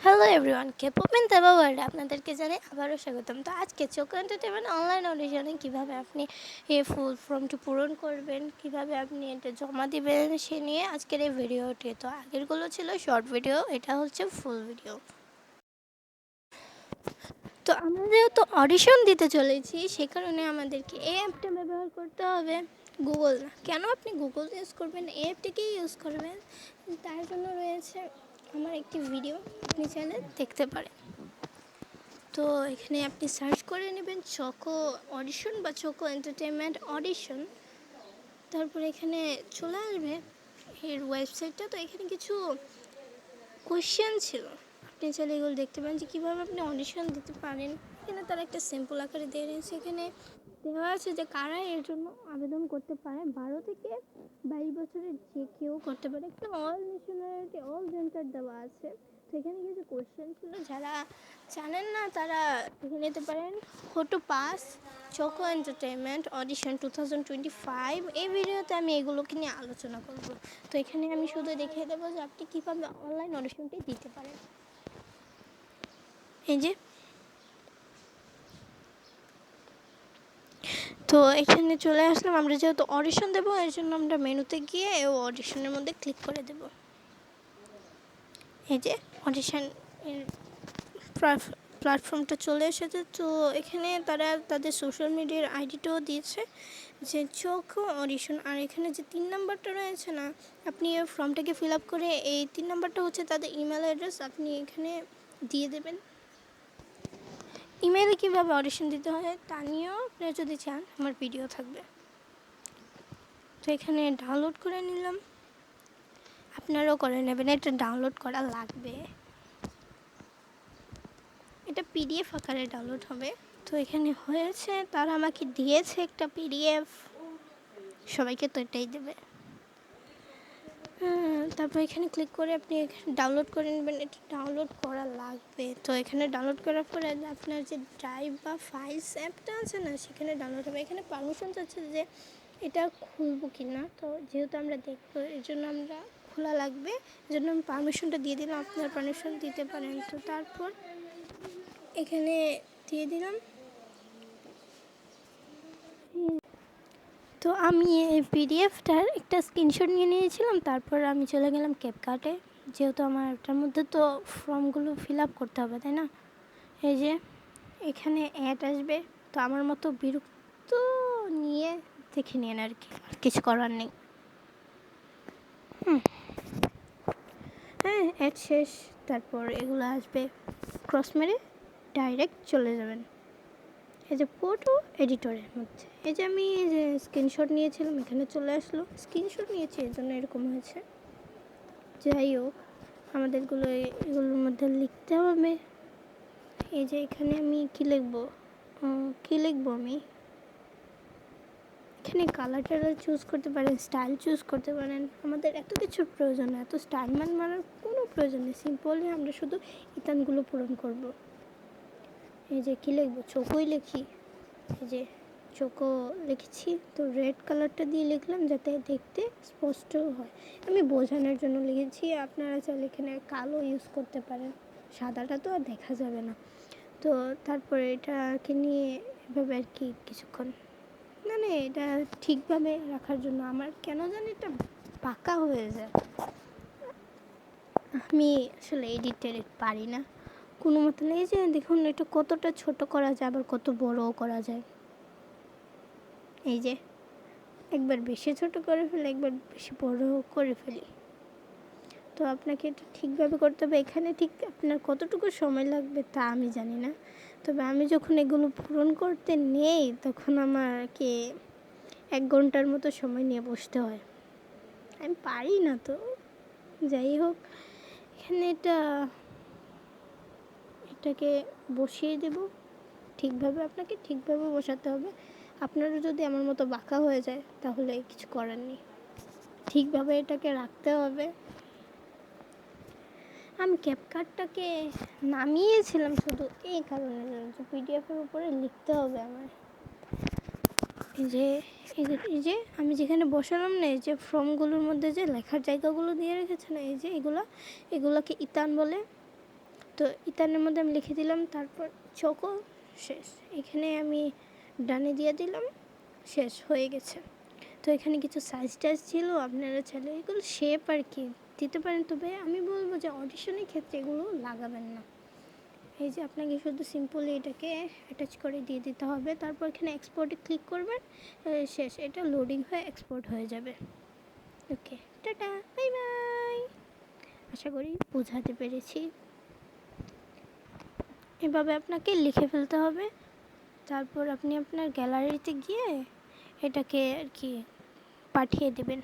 Hello everyone, K-pop in Taiwan ওয়ার্ল্ডে আপনাদেরকে জানাই আবারও স্বাগতম। তো আজকে চোখো এন্টারটেইনমেন্ট অনলাইন অডিশনে কীভাবে আপনি এই ফুল ফর্মটি পূরণ করবেন, কীভাবে আপনি এটা জমা দিবেন সে নিয়ে আজকের এই ভিডিওটি। তো আগেরগুলো ছিল শর্ট ভিডিও, এটা হচ্ছে ফুল ভিডিও। তো আমরা যেহেতু অডিশন দিতে চলেছি সে কারণে আমাদেরকে এই অ্যাপটা ব্যবহার করতে হবে, গুগল না। কেন আপনি গুগল ইউজ করবেন, এই অ্যাপটিকেই ইউজ করবেন, তার জন্য রয়েছে আমার একটি ভিডিও, আপনি চাইলে দেখতে পারেন। তো এখানে আপনি সার্চ করে নেবেন চোখো অডিশন বা চোখো এন্টারটেইনমেন্ট অডিশন। তারপর এখানে চলে আসবে এর ওয়েবসাইটটা। তো এখানে কিছু কোয়েশ্চেন ছিল, আপনি চাইলে এগুলো দেখতে পারেন যে কীভাবে আপনি অডিশন দিতে পারেন। এখানে তারা একটা সিম্পল আকারে দিয়ে দিয়েছে। এখানে দেওয়া আছে যে কারা এর জন্য আবেদন করতে পারে। 12 থেকে 22 বছরের যে কেউ করতে পারে। একটা অল ন্যাশনালিটি অল জেন্ডার দেওয়া আছে। তো এখানে কিছু কোয়েশ্চেন ছিল, যারা জানেন না তারা দেখে নিতে পারেন। হো টু পাস চোখো এন্টারটেইনমেন্ট অডিশন 2025। এই ভিডিওতে আমি এগুলোকে নিয়ে আলোচনা করব। তো এখানে আমি শুধু দেখিয়ে দেবো যে আপনি কীভাবে অনলাইন অডিশনটি দিতে পারেন। এই যে, তো এখানে চলে আসলাম। আমরা যেহেতু অডিশন দেবো এর জন্য আমরা মেনুতে গিয়ে অডিশনের মধ্যে ক্লিক করে দেব। এই যে অডিশন এর প্ল্যাটফর্মটা চলে এসেছে। তো এখানে তারা তাদের সোশ্যাল মিডিয়ার আইডিটাও দিয়েছে যে চোখো অডিশন। আর এখানে যে 3 নাম্বারটা রয়েছে না, আপনি এই ফর্মটাকে ফিল আপ করে এই 3 নাম্বারটা হচ্ছে তাদের ইমেল অ্যাড্রেস, আপনি এখানে দিয়ে দেবেন। ইমেইলে কীভাবে অডিশন দিতে হয় তা নিয়েও আপনারা যদি চান আমার ভিডিও থাকবে। তো এখানে ডাউনলোড করে নিলাম, আপনারাও করে নেবেন। এটা ডাউনলোড করা লাগবে, এটা পিডিএফ আকারে ডাউনলোড হবে। তো এখানে হয়েছে, তারা আমাকে দিয়েছে একটা পিডিএফ, সবাইকে তো এটাই দেবে। তারপর এখানে ক্লিক করে আপনি ডাউনলোড করে নেবেন। এটা ডাউনলোড করা লাগবে। তো এখানে ডাউনলোড করার পরে আপনার যে ড্রাইভ বা ফাইলস অ্যাপটা আছে না, সেখানে ডাউনলোড হবে। এখানে পারমিশন চাচ্ছে যে এটা খুলবো কি না। তো যেহেতু আমরা দেখবো এর জন্য আমরা খোলা লাগবে, এর জন্য আমি পারমিশনটা দিয়ে দিলাম। আপনার পারমিশন দিতে পারেন। তো তারপর এখানে দিয়ে দিলাম। তো আমি এই পিডিএফটার একটা স্ক্রিনশট নিয়ে নিয়েছিলাম। তারপর আমি চলে গেলাম ক্যাপকাটে, যেহেতু আমার এটার মধ্যে তো ফর্মগুলো ফিল আপ করতে হবে, তাই না। এই যে এখানে অ্যাড আসবে, তো আমার মতো বিরক্ত নিয়ে দেখে নিন আর কি, আর কিছু করার নেই। হ্যাঁ, অ্যাড শেষ। তারপর এগুলো আসবে, ক্রস মেরে ডাইরেক্ট চলে যাবেন এই যে ফটো এডিটরের মধ্যে। এই যে আমি এই যে স্ক্রিনশট নিয়েছিলাম, এখানে চলে আসলো। স্ক্রিনশট নিয়েছি এর জন্য এরকম হয়েছে। যাই হোক, আমাদেরগুলো এগুলোর মধ্যে লিখতে হবে। এই যে এখানে আমি কী লিখবো আমি এখানে কালার টালার চুজ করতে পারেন, স্টাইল চুজ করতে পারেন। আমাদের এত কিছুর প্রয়োজন নেই, এত স্টাইল মানার কোনো প্রয়োজন নেই। সিম্পলি আমরা শুধু ইতানগুলো পূরণ করব। এই যে কী লিখবো, চোখই লিখি। এই যে চোখো লিখেছি, তো রেড কালারটা দিয়ে লিখলাম যাতে দেখতে স্পষ্ট হয়। আমি বোঝানোর জন্য লিখেছি, আপনারা চাইলে এখানে কালো ইউজ করতে পারেন, সাদাটা তো আর দেখা যাবে না। তো তারপরে এটাকে নিয়ে এভাবে আর কি কিছুক্ষণ, না এটা ঠিকভাবে রাখার জন্য আমার কেন জানি এটা পাকা হয়ে যায়। আমি আসলে এডিটের পারি না কোনো মতো। এই যে দেখুন এটা কতটা ছোট করা যায়, আবার কত বড়ও করা যায়। এই যে একবার বেশি ছোট করে ফেলি, একবার বেশি বড় করে ফেলি। তো আপনাকে এটা ঠিকভাবে করতে হবে। এখানে ঠিক আপনার কতটুকু সময় লাগবে তা আমি জানি না, তবে আমি যখন এগুলো পূরণ করতে নেই তখন আমাকে 1 ঘন্টার মতো সময় নিয়ে বসতে হয়। আমি পারি না। তো যাই হোক, এখানে এটাকে বসিয়ে দেব ঠিকভাবে। আপনাকে ঠিকভাবে বসাতে হবে। আপনারও যদি আমার মতো বাঁকা হয়ে যায় তাহলে কিছু করার নেই, ঠিকভাবে এটাকে রাখতে হবে। আমি ক্যাপকাটটাকে নামিয়েছিলাম শুধু এই কারণে যে পিডিএফের উপরে লিখতে হবে আমার। এই যে আমি যেখানে বসালাম না, এই যে ফর্মগুলোর মধ্যে যে লেখার জায়গাগুলো দিয়ে রেখেছে না, এই যে এগুলোকে ইতান বলে। তো ইতানের মধ্যে আমি লিখে দিলাম, তারপর চোকো, শেষ। এখানে আমি ডানে দিয়ে দিলাম, শেষ হয়ে গেছে। তো এখানে কিছু সাইজ টাইজ ছিল, আপনারা চাইলে এগুলো শেপ আর কি দিতে পারেন, তবে আমি বলবো যে অডিশনের ক্ষেত্রে এগুলো লাগাবেন না। এই যে আপনাকে শুধু সিম্পলি এটাকে অ্যাটাচ করে দিয়ে দিতে হবে, তারপর এখানে এক্সপোর্টে ক্লিক করবেন, শেষ। এটা লোডিং হয়ে এক্সপোর্ট হয়ে যাবে। ওকে, টাটা, বাই বাই। আশা করি বোঝাতে পেরেছি। এভাবে আপনাকে লিখে ফেলতে হবে, তারপর আপনি আপনার গ্যালারিতে গিয়ে এটাকে আর কি পাঠিয়ে দেবেন।